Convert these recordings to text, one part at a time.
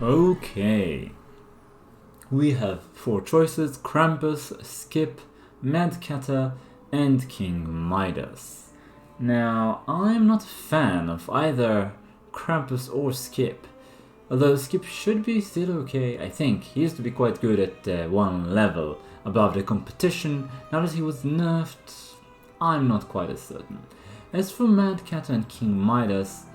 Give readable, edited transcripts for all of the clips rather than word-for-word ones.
Okay. We have 4 choices: Krampus, Skip, Mad Catter, and King Midas. Now, I'm not a fan of either Krampus or Skip. Although Skip should be still okay, I think. He used to be quite good at one level above the competition. Now that he was nerfed, I'm not quite as certain. As for Mad Catter and King Midas,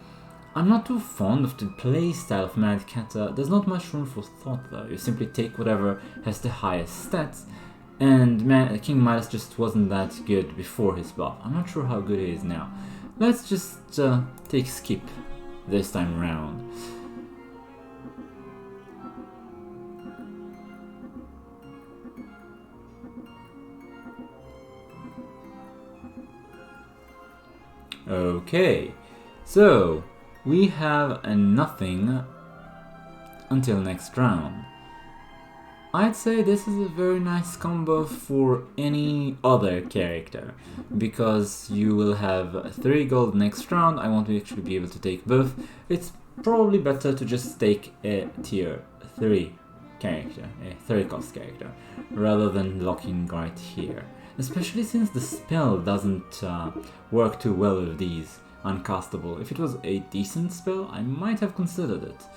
I'm not too fond of the playstyle of Mad Catter. There's not much room for thought though. You simply take whatever has the highest stats, and King Midas just wasn't that good before his buff. I'm not sure how good he is now. Let's just take Skip this time around. Okay, so we have a nothing until next round. I'd say this is a very nice combo for any other character, because you will have 3 gold next round. I won't actually be able to take both. It's probably better to just take a tier 3 character, a 3 cost character, rather than locking right here. Especially since the spell doesn't work too well with these uncastable. If it was a decent spell, I might have considered it.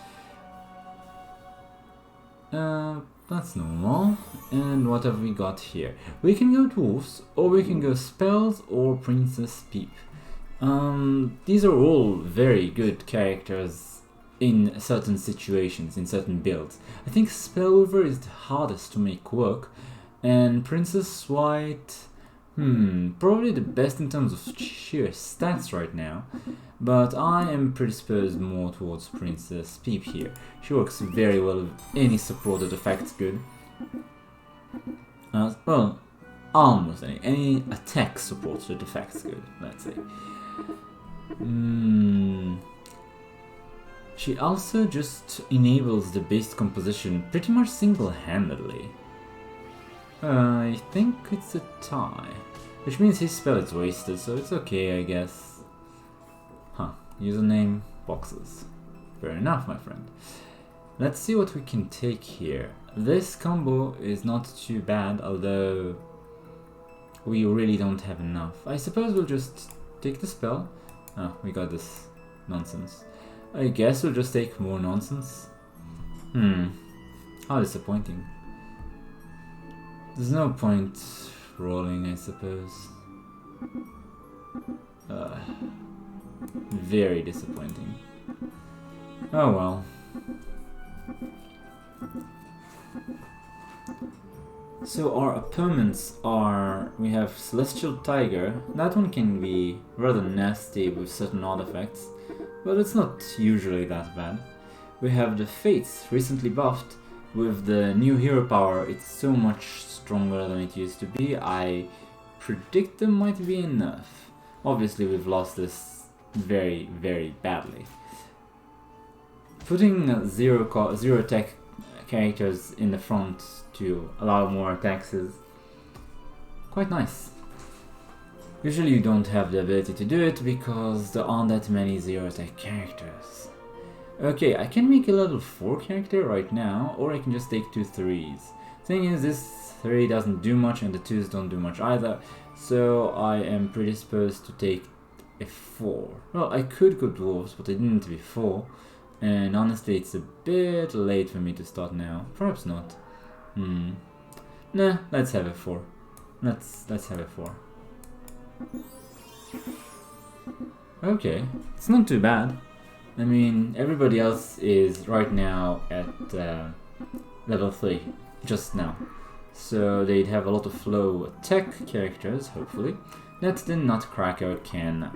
That's normal. And what have we got here? We can go dwarfs, or we can go spells, or Princess Peep. These are all very good characters in certain situations, in certain builds. I think Spellweaver is the hardest to make work, and Princess White, probably the best in terms of sheer stats right now, but I am predisposed more towards Princess Peep here. She works very well with any support that affects good. Well, almost any attack support that affects good, let's say. She also just enables the base composition pretty much single-handedly. I think it's a tie, which means his spell is wasted, so it's okay, I guess. Username boxes. Fair enough, my friend. Let's see what we can take here. This combo is not too bad, although we really don't have enough. I suppose we'll just take the spell. We got this nonsense. I guess we'll just take more nonsense. How disappointing. There's no point rolling, I suppose. Very disappointing. Oh well. So our opponents are... we have Celestial Tiger. That one can be rather nasty with certain artifacts, but it's not usually that bad. We have the Fates, recently buffed. With the new hero power, it's so much stronger than it used to be. I predict there might be a nerf. Obviously we've lost this very, very badly. Putting zero attack characters in the front to allow more attacks is quite nice. Usually you don't have the ability to do it because there aren't that many 0 attack characters. Okay, I can make a level 4 character right now, or I can just take 2 3s. Thing is, this 3 doesn't do much and the 2s don't do much either, so I am predisposed to take a 4. Well, I could go dwarves, but I didn't before, and honestly it's a bit late for me to start now. Perhaps not. Nah, let's have a 4. Let's have a 4. Okay, it's not too bad. I mean, everybody else is right now at level 3, just now. So they'd have a lot of low attack characters, hopefully, that the Nutcracker can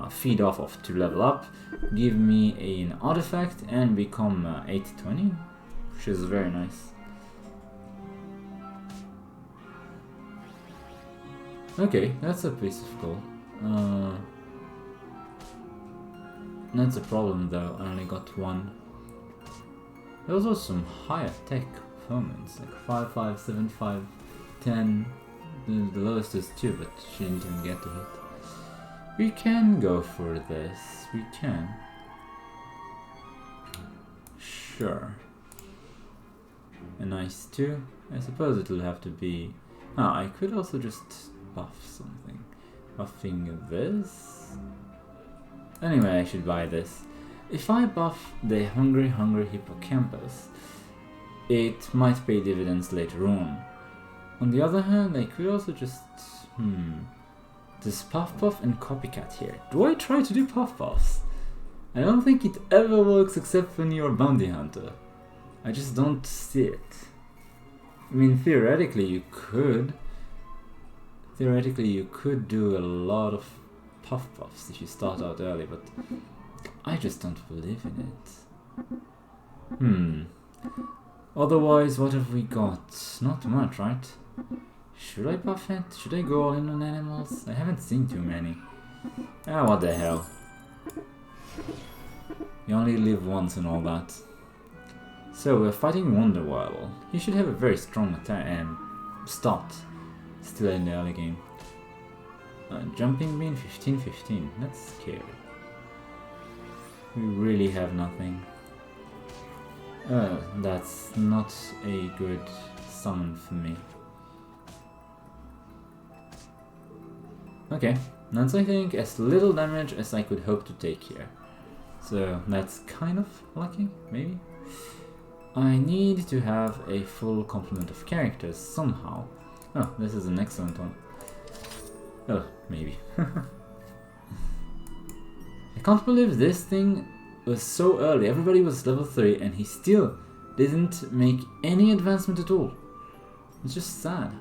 feed off of to level up, give me an artifact, and become 820, which is very nice. Okay, that's a piece of gold. That's a problem though, I only got 1. There was also some high attack performance, like 5, 5, 7, 5, 10. The lowest is 2, but she didn't even get to hit. We can go for this, we can. Sure. a nice 2. I suppose it'll have to be... Ah, I could also just buff something. Buffing this... Anyway, I should buy this. If I buff the Hungry Hippocampus, it might pay dividends later on. On the other hand, I could also just... There's Puff Puff and Copycat here. Do I try to do Puff Puffs? I don't think it ever works except when you're a bounty hunter. I just don't see it. I mean, theoretically you could. Theoretically you could do a lot of Puff Puffs if you start out early, but I just don't believe in it. Otherwise, what have we got? Not much, right? Should I buff it? Should I go all in on animals? I haven't seen too many. Ah, what the hell. You only live once and all that. So, we're fighting Wonderwaddle. He should have a very strong attack start. Still in the early game. Jumping bean 15-15. That's scary. We really have nothing. That's not a good summon for me. Okay, that's I think as little damage as I could hope to take here. So that's kind of lucky, maybe? I need to have a full complement of characters somehow. Oh, this is an excellent one. Oh, maybe. I can't believe this thing was so early. Everybody was level 3 and he still didn't make any advancement at all. It's just sad.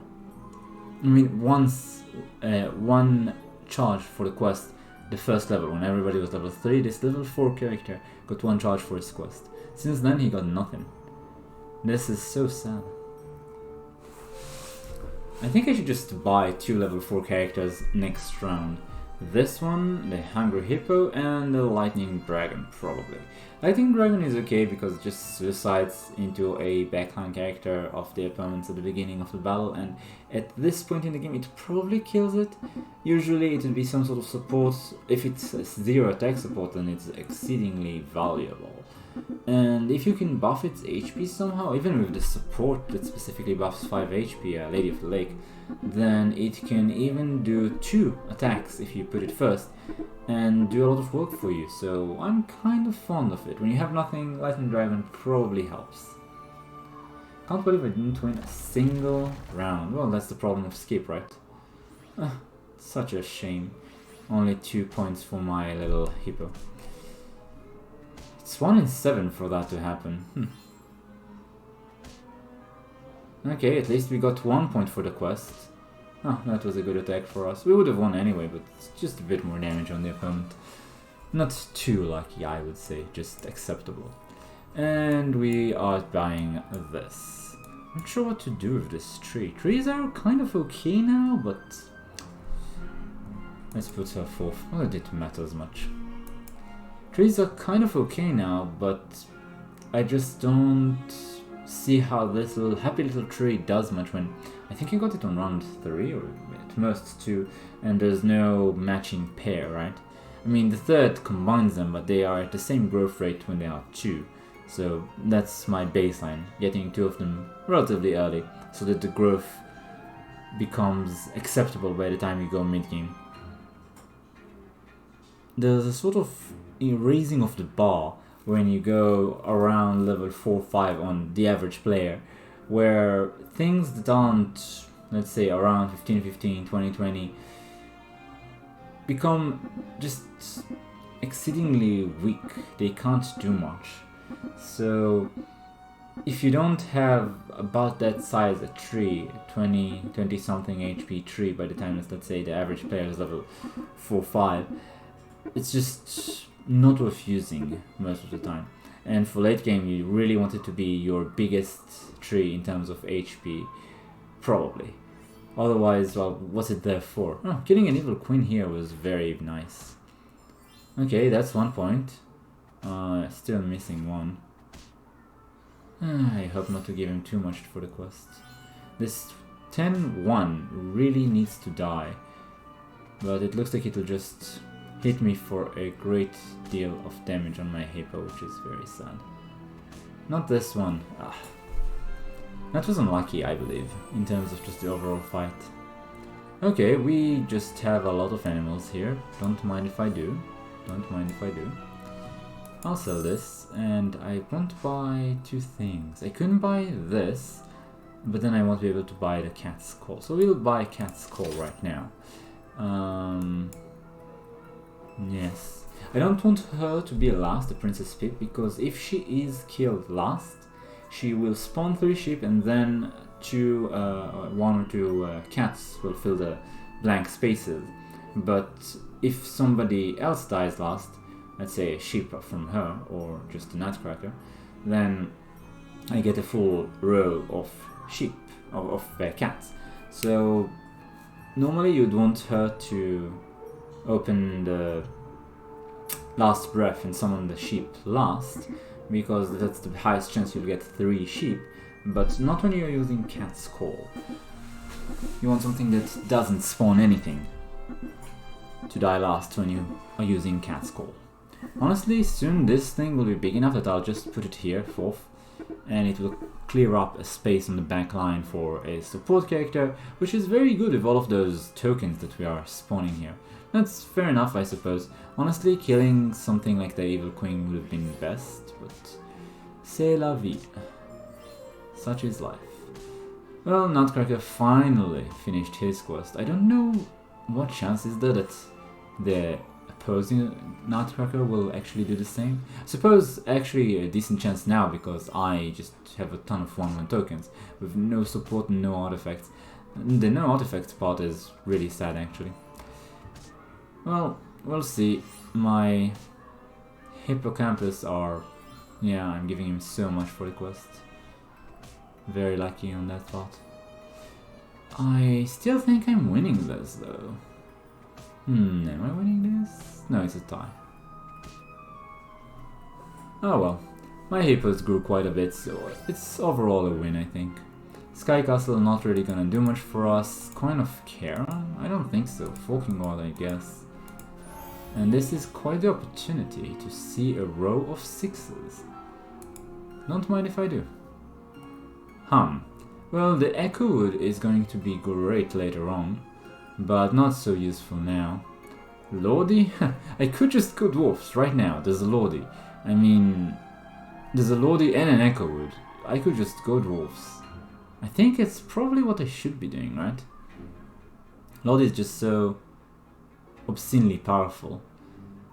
I mean, once one charge for the quest, the first level, when everybody was level 3, this level 4 character got one charge for his quest. Since then he got nothing. This is so sad. I think I should just buy 2 level 4 characters next round. This one, the Hungry Hippo, and the Lightning Dragon, probably. Lightning Dragon is okay because it just suicides into a backline character of the opponents at the beginning of the battle, and at this point in the game it probably kills it. Usually it would be some sort of support. If it's a 0 attack support, then it's exceedingly valuable. And if you can buff its HP somehow, even with the support that specifically buffs 5 HP, Lady of the Lake, then it can even do 2 attacks if you put it first, and do a lot of work for you, so I'm kind of fond of it. When you have nothing, Lightning Dragon probably helps. Can't believe I didn't win a single round. Well, that's the problem of skip, right? Such a shame. Only 2 points for my little hippo. It's 1 in 7 for that to happen. Okay, at least we got 1 point for the quest. Oh, that was a good attack for us. We would have won anyway, but it's just a bit more damage on the opponent. Not too lucky, I would say, just acceptable. And we are buying this. Not sure what to do with this tree. Trees are kind of okay now, but... Let's put her 4th. Well, it didn't matter as much. Trees are kind of okay now, but I just don't see how this little happy little tree does much when... I think I got it on round 3 or at most 2, and there's no matching pair, right? I mean, the 3rd combines them, but they are at the same growth rate when they are 2. So that's my baseline, getting 2 of them relatively early, so that the growth becomes acceptable by the time you go mid-game. There's a sort of raising of the bar when you go around level 4-5 on the average player, where things that aren't, let's say, around 15-15, 20-20 become just exceedingly weak. They can't do much. So if you don't have about that size a tree, 20 something HP tree by the time it's, let's say, the average player is level 4-5, it's just not worth using most of the time. And for late game, you really want it to be your biggest tree in terms of HP, probably. Otherwise, well, what's it there for? Oh, killing an evil queen here was very nice. Okay, that's 1 point. Still missing 1. I hope not to give him too much for the quest. This 10-1 really needs to die, but it looks like it'll just hit me for a great deal of damage on my hippo, which is very sad. Not this one. That was unlucky, I believe, in terms of just the overall fight. Okay, we just have a lot of animals here. Don't mind if I do. Don't mind if I do. I'll sell this, and I won't buy two things. I couldn't buy this, but then I won't be able to buy the cat's skull. So we'll buy cat's skull right now. Yes. I don't want her to be last, the Princess Pip, because if she is killed last, she will spawn 3 sheep and then one or two cats will fill the blank spaces. But if somebody else dies last, let's say a sheep from her or just a nutcracker, then I get a full row of sheep, of cats. So normally you'd want her to open the last breath and summon the sheep last, because that's the highest chance you'll get 3 sheep, but not when you're using cat's skull. You want something that doesn't spawn anything to die last when you are using cat's skull. Honestly, soon this thing will be big enough that I'll just put it here, 4th, and it will clear up a space on the back line for a support character, which is very good with all of those tokens that we are spawning here. That's fair enough, I suppose. Honestly, killing something like the Evil Queen would have been best, but c'est la vie. Such is life. Well, Nutcracker finally finished his quest. I don't know what chance is there that the opposing Nutcracker will actually do the same. I suppose actually a decent chance now, because I just have a ton of 1/1 tokens with no support and no artifacts. The no artifacts part is really sad actually. Well, we'll see. My hippocampus are... yeah, I'm giving him so much for the quest. Very lucky on that part. I still think I'm winning this though. Am I winning this? No, it's a tie. Oh well. My hippos grew quite a bit, so it's overall a win, I think. Sky Castle not really gonna do much for us. Coin of Charon? I don't think so. Forking Rod, I guess. And this is quite the opportunity to see a row of 6s. Don't mind if I do. Well, the Echo Wood is going to be great later on, but not so useful now. Lordy? I could just go dwarfs right now. There's a Lordy. I mean, there's a Lordy and an Echo Wood. I could just go dwarfs. I think it's probably what I should be doing, right? Lordy is just so obscenely powerful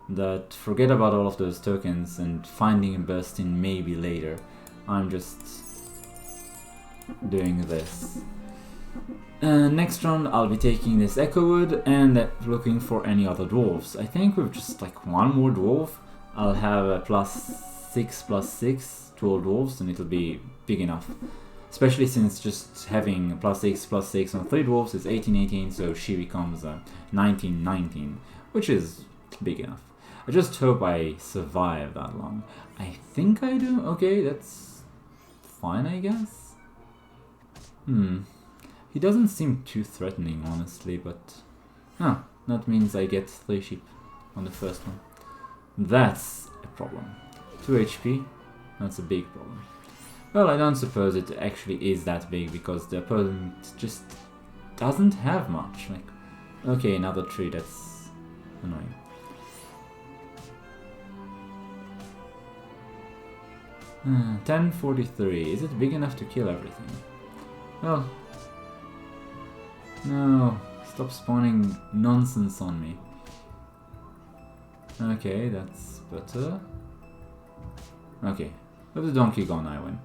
that forget about all of those tokens and finding a burst in maybe later. I'm just doing this. Next round I'll be taking this Echo Wood and looking for any other dwarves. I think with just like one more dwarf I'll have a +6/+6 to all dwarves and it'll be big enough. Especially since just having +6/+6 on 3 dwarves is 18/18, so she becomes 19/19, which is big enough. I just hope I survive that long. I think I do. Okay, that's fine, I guess. He doesn't seem too threatening, honestly, but... that means I get 3 sheep on the first one. That's a problem. 2 HP, that's a big problem. Well, I don't suppose it actually is that big, because the opponent just doesn't have much. Like, okay, another tree, that's annoying. Hmm, 1043. Is it big enough to kill everything? Well, no, stop spawning nonsense on me. Okay, that's better. Okay, with the donkey gone, I win.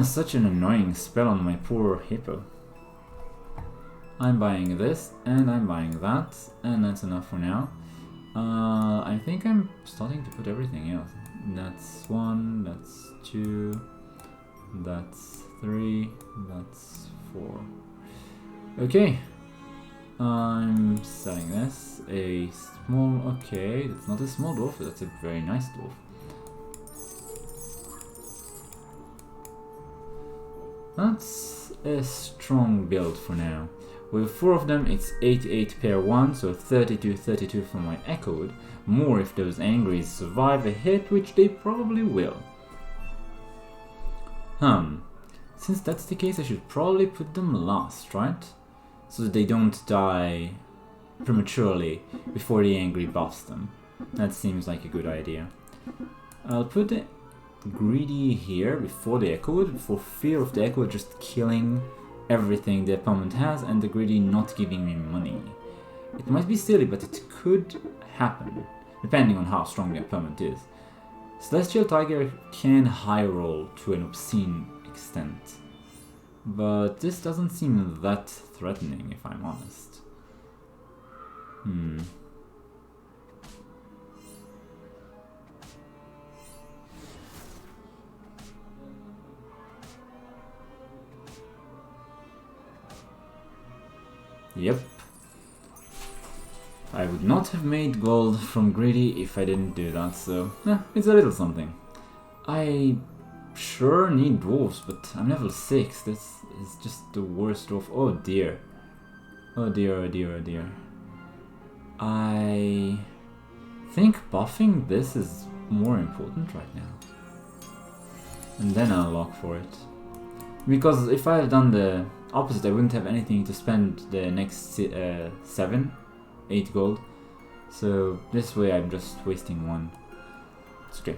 Such an annoying spell on my poor hippo. I'm buying this, and I'm buying that, and that's enough for now. I think I'm starting to put everything else. That's 1, that's 2, that's 3, that's 4. Okay. I'm selling this. A small... okay, that's not a small dwarf, that's a very nice dwarf. That's a strong build for now. With 4 of them, it's 88 pair 1, so 32 for my Echo Wood. more if those angries survive a hit, which they probably will. Since that's the case, I should probably put them last, right? So that they don't die prematurely before the angry buffs them. That seems like a good idea. I'll put the greedy here before the echo wood, for fear of the echo wood just killing everything the opponent has and the greedy not giving me money. It might be silly, but it could happen, depending on how strong the opponent is. Celestial Tiger can high roll to an obscene extent, but this doesn't seem that threatening if I'm honest. Yep. I would not have made gold from greedy if I didn't do that, so it's a little something. I sure need dwarfs, but I'm level 6. This is just the worst dwarf. Oh dear. Oh dear, oh dear, oh dear. I think buffing this is more important right now. And then I'll lock for it. Because if I had done the opposite, I wouldn't have anything to spend the next 8 gold. So this way I'm just wasting 1. It's okay.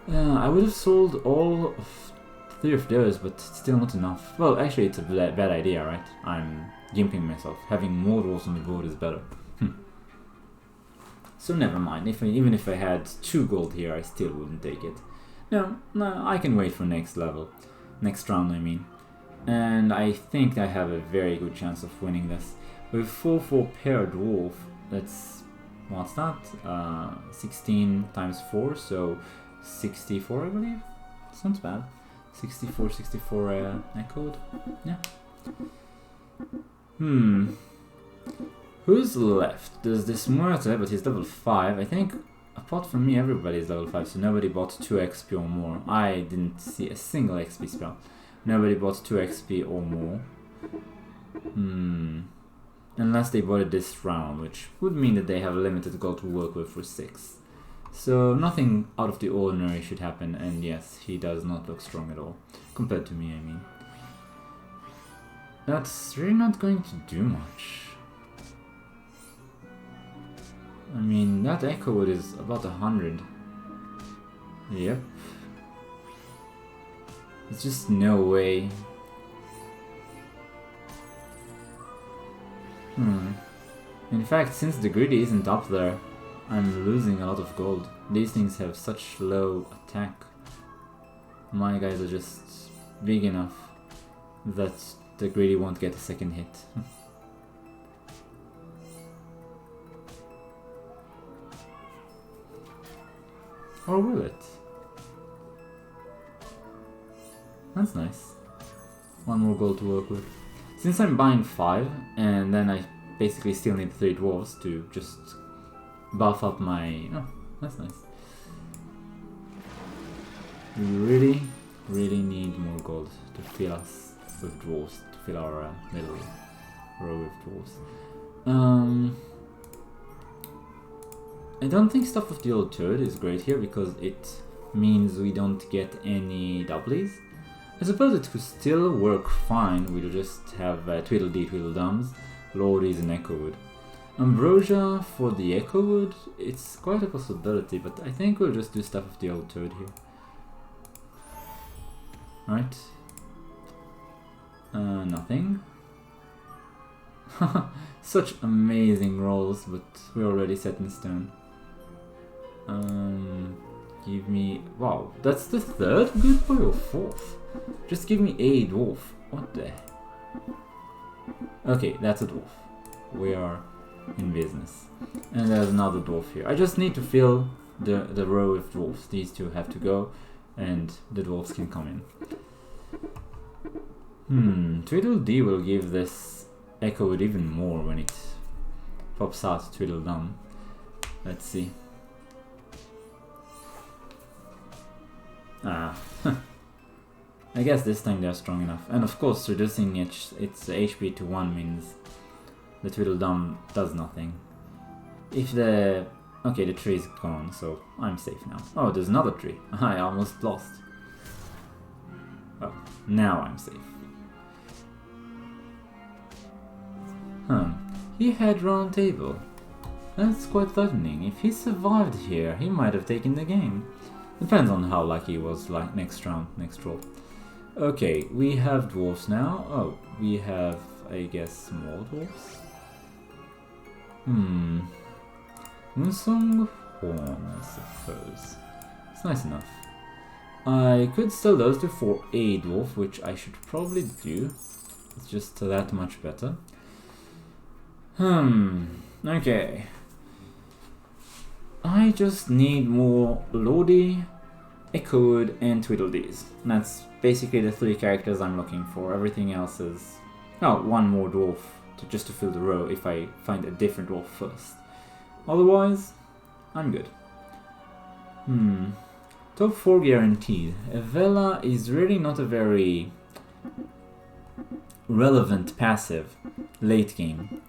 I would have sold all of 3 of those, but still not enough. Well, actually it's a bad idea, right? I'm gimping myself. Having more rolls on the board is better. So never mind. Even if I had 2 gold here, I still wouldn't take it. No, I can wait for next level. Next round, I mean. And I think I have a very good chance of winning this. With 4/4 pair dwarf, that's... what's that? 16 times 4, so 64 I believe? It's not bad. 64 echoed. Yeah. Who's left? There's this Muerta, but he's level 5. I think, apart from me, everybody's level 5, so nobody bought 2 XP or more. I didn't see a single XP spell. Nobody bought 2 XP or more. Unless they bought it this round, which would mean that they have limited gold to work with for 6. So nothing out of the ordinary should happen, and yes, he does not look strong at all. Compared to me, I mean. That's really not going to do much. I mean, that echo wood is about 100. Yep. There's just no way. In fact, since the greedy isn't up there, I'm losing a lot of gold. These things have such low attack. My guys are just big enough that the greedy won't get a second hit. Or will it? That's nice. 1 more gold to work with. Since I'm buying 5, and then I basically still need 3 dwarves to just buff up my... Oh, that's nice. We really, really need more gold to fill us with dwarves, to fill our little row of dwarves. I don't think stuff with the old turd is great here because it means we don't get any doublies. I suppose it could still work fine, we'll just have Tweedledee Tweedledums, Lordies and Echowood. Ambrosia for the Echowood, it's quite a possibility, but I think we'll just do stuff with the old turd here. Right. Nothing. Such amazing rolls, but we're already set in stone. Give me... Wow, that's the 3rd good boy or 4th? Just give me a dwarf. What the... Okay, that's a dwarf. We are in business. And there's another dwarf here. I just need to fill the row of dwarfs. These 2 have to go, and the dwarfs can come in. Tweedledee will give this Echowood even more when it pops out Tweedledum. Let's see. I guess this time they're strong enough. And of course, reducing its HP to 1 means the Tweedledum does nothing. If the Okay, the tree's gone, so I'm safe now. Oh, there's another tree. I almost lost. Oh, now I'm safe. He had round table. That's quite threatening. If he survived here, he might have taken the game. Depends on how lucky he was like next round, next roll. Okay, we have dwarfs now. Oh, we have, I guess, small dwarfs. Moonsong Horn, I suppose. It's nice enough. I could sell those two for a dwarf, which I should probably do. It's just that much better. Okay. I just need more Lodi, Echoed, and Tweedledees. And that's basically the 3 characters I'm looking for. Everything else is... oh, one more dwarf just to fill the row if I find a different dwarf first. Otherwise, I'm good. Top 4 guaranteed. Vela is really not a very relevant passive late game.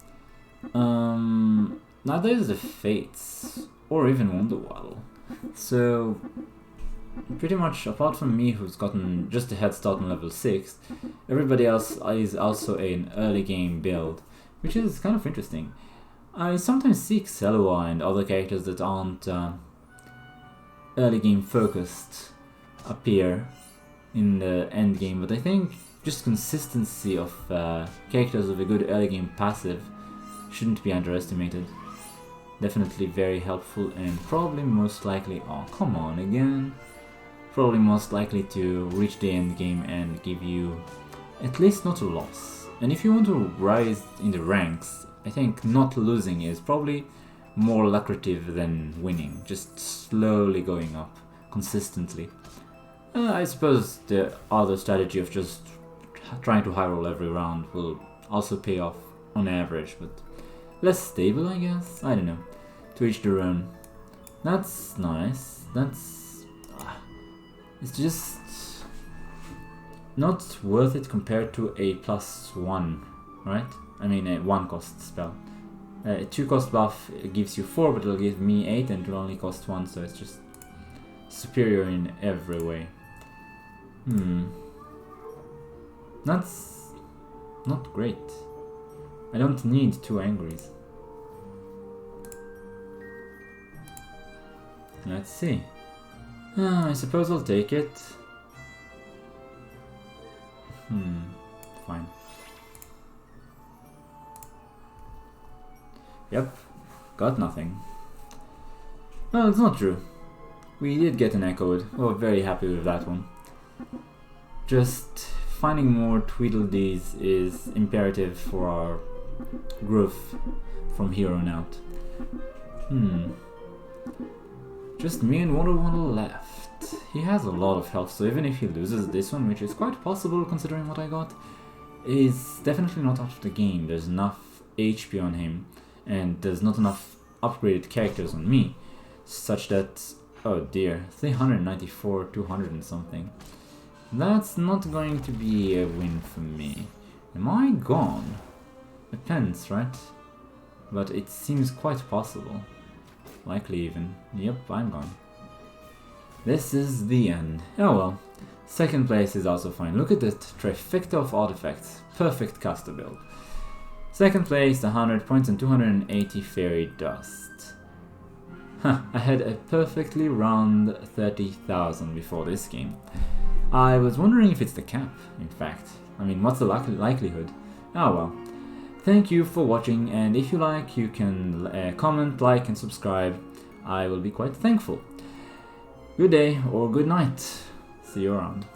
Neither is the Fates or even Wonderwaddle. So pretty much apart from me, who's gotten just a head start on level 6, everybody else is also an early game build, which is kind of interesting. I sometimes see Xelua and other characters that aren't early game focused appear in the end game, but I think just consistency of characters with a good early game passive shouldn't be underestimated. Definitely very helpful and probably most likely, oh come on again, probably most likely to reach the end game and give you at least not a loss. And if you want to rise in the ranks, I think not losing is probably more lucrative than winning, just slowly going up consistently. I suppose the other strategy of just trying to high roll every round will also pay off on average, but less stable, I guess? I don't know. To each their own. That's nice. That's... it's just not worth it compared to a +1, right? I mean a 1 cost spell. A 2 cost buff gives you 4, but it'll give me 8 and it'll only cost 1, so it's just superior in every way. That's not great. I don't need 2 angries. Let's see. I suppose I'll take it. Fine. Yep, got nothing. Well, it's not true. We did get an Echoed. We're very happy with that one. Just finding more Tweedledees is imperative for our growth from here on out. Just me and Wonderwaddle left. He has a lot of health, so even if he loses this one, which is quite possible considering what I got, is definitely not out of the game. There's enough HP on him, and there's not enough upgraded characters on me, such that, oh dear, 394, 200 and something. That's not going to be a win for me. Am I gone? Depends, right? But it seems quite possible. Likely even. Yep, I'm gone. This is the end. Oh well. Second place is also fine. Look at that trifecta of artifacts. Perfect caster build. Second place, 100 points and 280 fairy dust. I had a perfectly round 30,000 before this game. I was wondering if it's the cap, in fact. I mean, what's the likelihood? Oh well. Thank you for watching, and if you like, you can comment, like, and subscribe. I will be quite thankful. Good day or good night. See you around.